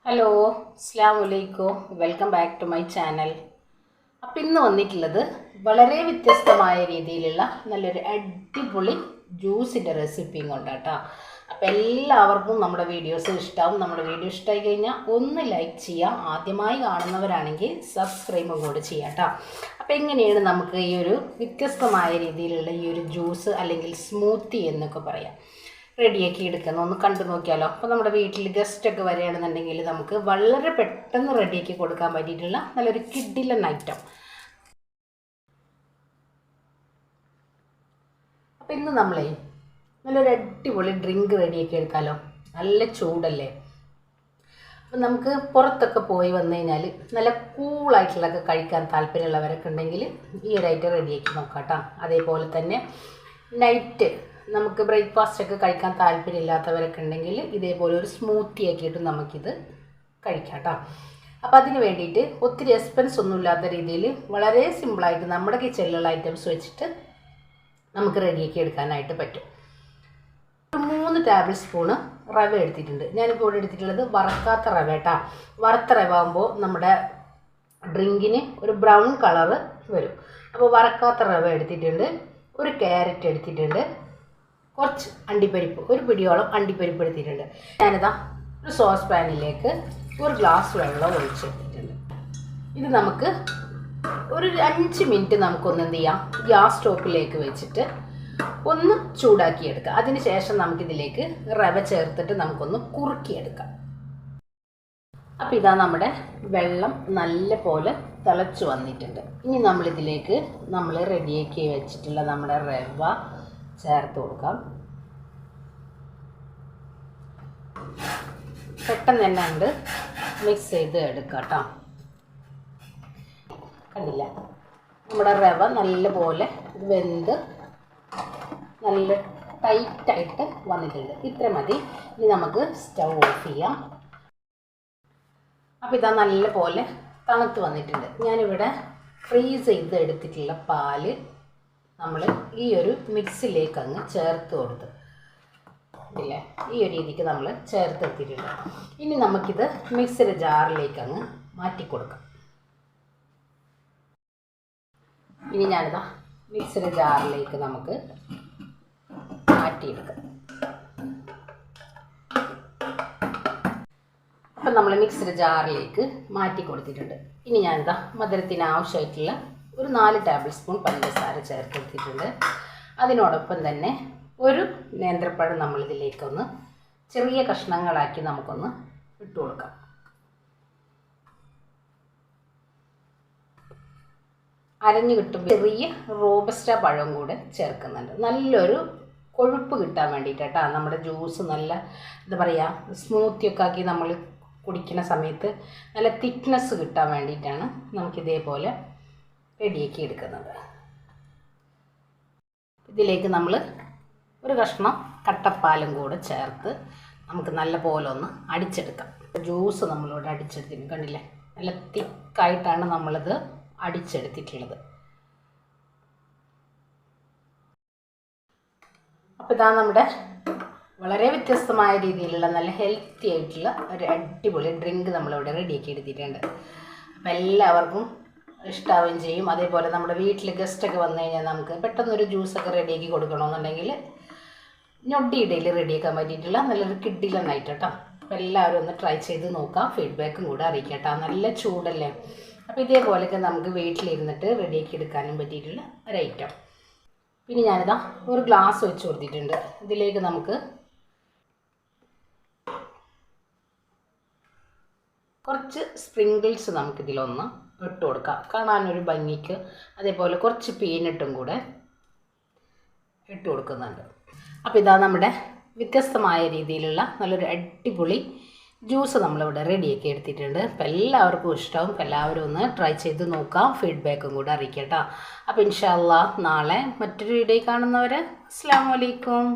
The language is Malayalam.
ഹലോ, അസ്സലാമു അലൈക്കും. Welcome back to my channel. അപ്പം ഇന്ന് വന്നിട്ടുള്ളത് വളരെ വ്യത്യസ്തമായ രീതിയിലുള്ള നല്ലൊരു അടിപൊളി ജ്യൂസിൻ്റെ റെസിപ്പിയും കൊണ്ടാട്ടോ. അപ്പോൾ എല്ലാവർക്കും നമ്മുടെ വീഡിയോസ് ഇഷ്ടമാവും. നമ്മുടെ വീഡിയോ ഇഷ്ടമായി കഴിഞ്ഞാൽ ഒന്ന് ലൈക്ക് ചെയ്യാം. ആദ്യമായി കാണുന്നവരാണെങ്കിൽ സബ്സ്ക്രൈബും കൂടെ ചെയ്യാം കേട്ടോ. അപ്പോൾ എങ്ങനെയാണ് നമുക്ക് ഈ ഒരു വ്യത്യസ്തമായ രീതിയിലുള്ള ഈ ഒരു ജ്യൂസ് അല്ലെങ്കിൽ സ്മൂത്തി എന്നൊക്കെ പറയാം റെഡിയാക്കി എടുക്കുന്ന ഒന്ന് കണ്ടു നോക്കിയാലോ. അപ്പോൾ നമ്മുടെ വീട്ടിൽ ഗസ്റ്റൊക്കെ വരികയാണെന്നുണ്ടെങ്കിൽ നമുക്ക് വളരെ പെട്ടെന്ന് റെഡിയാക്കി കൊടുക്കാൻ പറ്റിയിട്ടുള്ള നല്ലൊരു കിഡിലൻ ഐറ്റം. അപ്പോൾ ഇന്ന് നമ്മളെ നല്ലൊരു അടിപൊളി ഡ്രിങ്ക് റെഡിയാക്കി എടുക്കാമല്ലോ. നല്ല ചൂടല്ലേ. അപ്പം നമുക്ക് പുറത്തൊക്കെ പോയി വന്നു കഴിഞ്ഞാൽ നല്ല കൂളായിട്ടുള്ളതൊക്കെ കഴിക്കാൻ താല്പര്യമുള്ളവരൊക്കെ ഉണ്ടെങ്കിൽ ഈ ഒരു ഐറ്റം റെഡിയാക്കി നോക്കാം കേട്ടോ. അതേപോലെ തന്നെ നൈറ്റ് നമുക്ക് ബ്രേക്ക്ഫാസ്റ്റൊക്കെ കഴിക്കാൻ താല്പര്യമില്ലാത്തവരൊക്കെ ഉണ്ടെങ്കിൽ ഇതേപോലെ ഒരു സ്മൂത്തി ആക്കിയിട്ട് നമുക്കിത് കഴിക്കാം കേട്ടോ. അപ്പോൾ അതിന് വേണ്ടിയിട്ട് ഒത്തിരി എക്സ്പെൻസ് ഒന്നും ഇല്ലാത്ത രീതിയിൽ വളരെ സിമ്പിളായിട്ട് നമ്മുടെ കിച്ചണിലുള്ള ഐറ്റംസ് വെച്ചിട്ട് നമുക്ക് റെഡിയാക്കി എടുക്കാനായിട്ട് പറ്റും. ഒരു 3 ടേബിൾ സ്പൂണ് റവ എടുത്തിട്ടുണ്ട്. ഞാനിപ്പോൾ ഇവിടെ എടുത്തിട്ടുള്ളത് വറുക്കാത്ത റവ കേട്ടോ. വറുത്ത റവ ആകുമ്പോൾ നമ്മുടെ ഡ്രിങ്കിന് ഒരു ബ്രൗൺ കളറ് വരും. അപ്പോൾ വറുക്കാത്ത റവ എടുത്തിട്ടുണ്ട്. ഒരു ക്യാരറ്റ് എടുത്തിട്ടുണ്ട്. കുറച്ച് അണ്ടിപ്പരിപ്പ്, ഒരു പിടിയോളം അണ്ടിപ്പരിപ്പ് എടുത്തിട്ടുണ്ട്. ഞാനിതാ ഒരു സോസ് പാനിലേക്ക് ഒരു ഗ്ലാസ് വെള്ളം ഒഴിച്ചെടുത്തിട്ടുണ്ട്. ഇത് നമുക്ക് ഒരു 5 മിനിറ്റ് നമുക്കൊന്ന് എന്ത് ചെയ്യാം, ഗ്യാസ് സ്റ്റോപ്പിലേക്ക് വെച്ചിട്ട് ഒന്ന് ചൂടാക്കിയെടുക്കാം. അതിന് ശേഷം നമുക്കിതിലേക്ക് റവ ചേർത്തിട്ട് നമുക്കൊന്ന് കുറുക്കിയെടുക്കാം. അപ്പോൾ ഇതാ നമ്മുടെ വെള്ളം നല്ല പോലെ തിളച്ച് വന്നിട്ടുണ്ട്. ഇനി നമ്മളിതിലേക്ക് നമ്മൾ റെഡിയാക്കി വെച്ചിട്ടുള്ള നമ്മുടെ റവ ചേർത്ത് കൊടുക്കാം. പെട്ടെന്ന് തന്നെ ഉണ്ട് മിക്സ് ചെയ്ത് എടുക്കാം കേട്ടോ. കണ്ടില്ല, നമ്മുടെ റവ നല്ലപോലെ വെന്ത് നല്ല ടൈറ്റായിട്ട് വന്നിട്ടുണ്ട്. ഇത്ര മതി. ഇനി നമുക്ക് സ്റ്റൗ ഓഫ് ചെയ്യാം. അപ്പോൾ ഇതാ നല്ല പോലെ തണുത്ത് വന്നിട്ടുണ്ട്. ഞാനിവിടെ ഫ്രീസ് ചെയ്ത് എടുത്തിട്ടുള്ള പാല് നമ്മൾ ഈ ഒരു മിക്സിലേക്ക് അങ്ങ് ചേർത്ത് കൊടുത്ത് ഇല്ലേ, ഈ ഒരു രീതിക്ക് നമ്മൾ ചേർത്തെടുത്തിട്ടുണ്ട്. ഇനി നമുക്കിത് മിക്സിയുടെ ജാറിലേക്ക് അങ്ങ് മാറ്റി കൊടുക്കാം. ഇനി ഞാനിതാ മിക്സിയുടെ ജാറിലേക്ക് നമുക്ക് മാറ്റിയെടുക്കാം. അപ്പം നമ്മൾ മിക്സിയുടെ ജാറിലേക്ക് മാറ്റി കൊടുത്തിട്ടുണ്ട്. ഇനി ഞാനിതാ മധുരത്തിന് ആവശ്യമായിട്ടുള്ള ഒരു 4 ടേബിൾ സ്പൂൺ പഞ്ചസാര ചേർത്തെടുത്തിട്ടുണ്ട്. അതിനോടൊപ്പം തന്നെ ഒരു നേന്ത്രപ്പഴം നമ്മളിതിലേക്കൊന്ന് ചെറിയ കഷ്ണങ്ങളാക്കി നമുക്കൊന്ന് ഇട്ട് കൊടുക്കാം. അരഞ്ഞു കിട്ടുമ്പോൾ ചെറിയ റോബസ്റ്റ പഴം കൂടെ ചേർക്കുന്നുണ്ട്. നല്ലൊരു കൊഴുപ്പ് കിട്ടാൻ വേണ്ടിയിട്ട് കേട്ടോ. നമ്മുടെ ജ്യൂസ് നല്ല എന്താ പറയുക, സ്മൂത്തിയൊക്കെ ആക്കി നമ്മൾ കുടിക്കുന്ന സമയത്ത് നല്ല തിക്നെസ് കിട്ടാൻ വേണ്ടിയിട്ടാണ് നമുക്കിതേപോലെ റെഡിയാക്കി എടുക്കുന്നത്. ഇതിലേക്ക് നമ്മൾ ഒരു കഷ്ണം കട്ടപ്പാലും കൂടെ ചേർത്ത് നമുക്ക് നല്ല പോലെ ഒന്ന് അടിച്ചെടുക്കാം. ജ്യൂസ് നമ്മളിവിടെ അടിച്ചെടുത്തിട്ടുണ്ട്. കണ്ടില്ലേ, നല്ല തിക്കായിട്ടാണ് നമ്മളിത് അടിച്ചെടുത്തിട്ടുള്ളത്. അപ്പോൾ ഇതാ നമ്മുടെ വളരെ വ്യത്യസ്തമായ രീതിയിലുള്ള നല്ല ഹെൽത്തി ആയിട്ടുള്ള ഒരു അടിപൊളി ഡ്രിങ്ക് നമ്മളിവിടെ റെഡിയാക്കി എടുത്തിട്ടുണ്ട്. അപ്പം എല്ലാവർക്കും ഇഷ്ടാവുകയും ചെയ്യും. അതേപോലെ നമ്മുടെ വീട്ടിൽ ഗസ്റ്റൊക്കെ വന്നു കഴിഞ്ഞാൽ നമുക്ക് പെട്ടെന്നൊരു ജ്യൂസൊക്കെ റെഡിയാക്കി കൊടുക്കണമെന്നുണ്ടെങ്കിൽ ഞൊടിയിടയിൽ റെഡിയാക്കാൻ പറ്റിയിട്ടുള്ള നല്ലൊരു കിഡിലൻ ആയിട്ട് കേട്ടോ. അപ്പോൾ എല്ലാവരും ഒന്ന് ട്രൈ ചെയ്ത് നോക്കാം. ഫീഡ്ബാക്കും കൂടെ അറിയിക്കാം കേട്ടോ. നല്ല ചൂടല്ലേ. അപ്പോൾ ഇതേപോലെയൊക്കെ നമുക്ക് വീട്ടിലിരുന്നിട്ട് റെഡിയാക്കി എടുക്കാനും പറ്റിയിട്ടുള്ള ഒരു ഐറ്റം. പിന്നെ ഞാനിതാ ഒരു ഗ്ലാസ് വെച്ച് കൊടുത്തിട്ടുണ്ട്. ഇതിലേക്ക് നമുക്ക് കുറച്ച് സ്പ്രിങ്കിൾസ് നമുക്കിതിലൊന്ന് ഇട്ട് കൊടുക്കാം, കാണാനൊരു ഭംഗിക്ക്. അതേപോലെ കുറച്ച് പീനട്ടും കൂടെ ഇട്ട് കൊടുക്കുന്നുണ്ട്. അപ്പോൾ ഇതാ നമ്മുടെ വ്യത്യസ്തമായ രീതിയിലുള്ള നല്ലൊരു അടിപൊളി ജ്യൂസ് നമ്മളിവിടെ റെഡിയാക്കി എടുത്തിട്ടുണ്ട്. അപ്പോൾ എല്ലാവർക്കും ഇഷ്ടമാവും. അപ്പോൾ എല്ലാവരും ഒന്ന് ട്രൈ ചെയ്ത് നോക്കാം. ഫീഡ്ബാക്കും കൂടെ അറിയിക്കാം കേട്ടോ. അപ്പോൾ ഇൻഷാ അല്ലാഹ് നാളെ മറ്റൊരു വീഡിയോ കാണുന്നവരെ അസ്സലാമു അലൈക്കും.